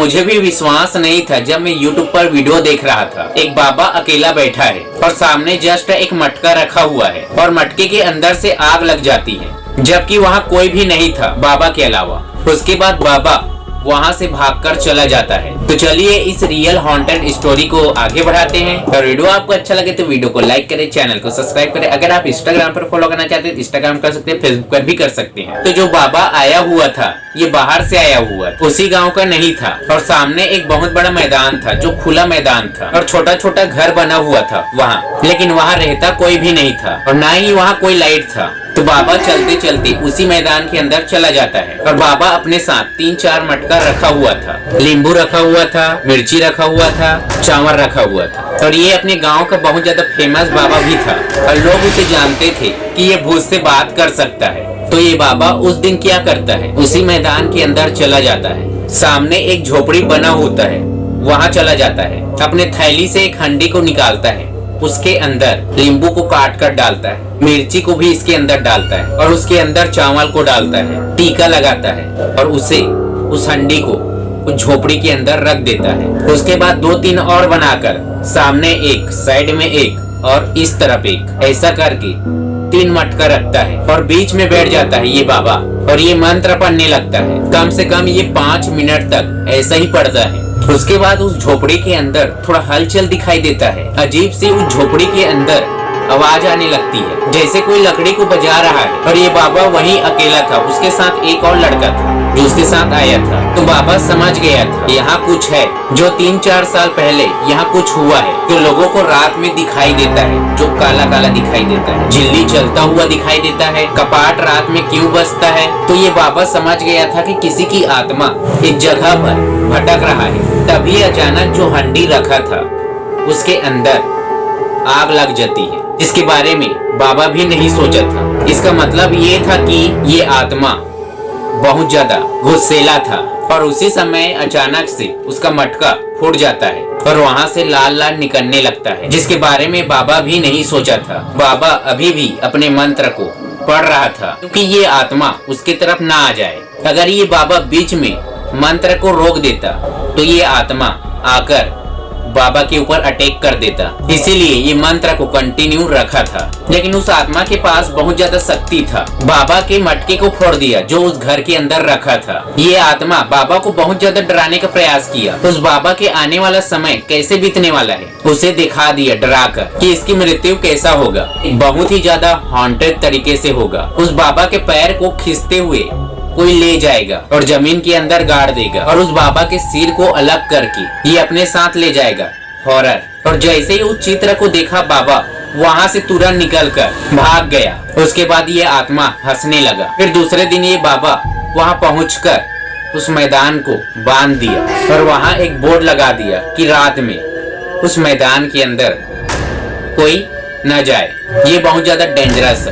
मुझे भी विश्वास नहीं था जब मैं YouTube पर वीडियो देख रहा था। एक बाबा अकेला बैठा है और सामने जस्ट एक मटका रखा हुआ है और मटके के अंदर से आग लग जाती है, जबकि वहाँ कोई भी नहीं था बाबा के अलावा। उसके बाद बाबा वहाँ से भागकर चला जाता है। तो चलिए इस रियल हॉन्टेड स्टोरी को आगे बढ़ाते हैं। और वीडियो आपको अच्छा लगे तो वीडियो को लाइक करें, चैनल को सब्सक्राइब करें। अगर आप इंस्टाग्राम पर फॉलो करना चाहते हैं तो इंस्टाग्राम कर सकते हैं, फेसबुक पर भी कर सकते हैं। तो जो बाबा आया हुआ था ये बाहर से आया हुआ था, उसी गाँव का नहीं था। और सामने एक बहुत बड़ा मैदान था जो खुला मैदान था और छोटा छोटा घर बना हुआ था वहाँ, लेकिन वहाँ रहता कोई भी नहीं था और ना ही वहाँ कोई लाइट था। तो बाबा चलते चलते उसी मैदान के अंदर चला जाता है और बाबा अपने साथ 3-4 मटका रखा हुआ था, नींबू रखा हुआ था, मिर्ची रखा हुआ था, चावल रखा हुआ था। और ये अपने गांव का बहुत ज्यादा फेमस बाबा भी था और लोग उसे जानते थे कि ये भूत से बात कर सकता है। तो ये बाबा उस दिन क्या करता है, उसी मैदान के अंदर चला जाता है। सामने एक झोपड़ी बना होता है, वहाँ चला जाता है। अपने थैली से एक हंडी को निकालता है, उसके अंदर नींबू को काट कर डालता है, मिर्ची को भी इसके अंदर डालता है और उसके अंदर चावल को डालता है, टीका लगाता है और उसे उस हंडी को उस झोपड़ी के अंदर रख देता है। उसके बाद 2-3 और बनाकर सामने एक, साइड में एक और इस तरफ एक, ऐसा करके 3 मटका रखता है और बीच में बैठ जाता है ये बाबा और ये मंत्र पढ़ने लगता है। कम से कम ये 5 मिनट तक ऐसा ही पढ़ता है। उसके बाद उस झोपड़ी के अंदर थोड़ा हलचल दिखाई देता है। अजीब सी उस झोपड़ी के अंदर आवाज आने लगती है, जैसे कोई लकड़ी को बजा रहा है। और ये बाबा वहीं अकेला था, उसके साथ एक और लड़का था जो उसके साथ आया था। तो बाबा समझ गया था यहाँ कुछ है, जो 3-4 साल पहले यहाँ कुछ हुआ है, जो लोगों को रात में दिखाई देता है, जो काला काला दिखाई देता है, झिल्ली चलता हुआ दिखाई देता है, कपाट रात में क्यों बजता है। तो ये बाबा समझ गया था कि किसी की आत्मा एक जगह पर भटक रहा है। तभी अचानक जो हंडी रखा था उसके अंदर आग लग जाती है, इसके बारे में बाबा भी नहीं सोचा था। इसका मतलब ये था कि ये आत्मा बहुत ज्यादा गुस्सेला था और उसी समय अचानक से उसका मटका फूट जाता है और वहाँ से लाल लाल निकलने लगता है, जिसके बारे में बाबा भी नहीं सोचा था। बाबा अभी भी अपने मंत्र को पढ़ रहा था क्योंकि ये आत्मा उसके तरफ ना आ जाए। अगर ये बाबा बीच में मंत्र को रोक देता तो ये आत्मा आकर बाबा के ऊपर अटैक कर देता, इसीलिए ये मंत्र को कंटिन्यू रखा था। लेकिन उस आत्मा के पास बहुत ज्यादा शक्ति था, बाबा के मटके को फोड़ दिया जो उस घर के अंदर रखा था। ये आत्मा बाबा को बहुत ज्यादा डराने का प्रयास किया। उस बाबा के आने वाला समय कैसे बीतने वाला है उसे दिखा दिया डराकर कि इसकी मृत्यु कैसा होगा, बहुत ही ज्यादा हॉन्टेड तरीके से होगा। उस बाबा के पैर को खींचते हुए कोई ले जाएगा और जमीन के अंदर गाड़ देगा और उस बाबा के सिर को अलग करके ये अपने साथ ले जाएगा। हॉरर। और जैसे ही उस चित्र को देखा बाबा वहाँ से तुरंत निकलकर भाग गया। उसके बाद ये आत्मा हंसने लगा। फिर दूसरे दिन ये बाबा वहाँ पहुंचकर उस मैदान को बांध दिया और वहाँ एक बोर्ड लगा दिया कि रात में उस मैदान के अंदर कोई न जाए, ये बहुत ज्यादा डेंजरस है।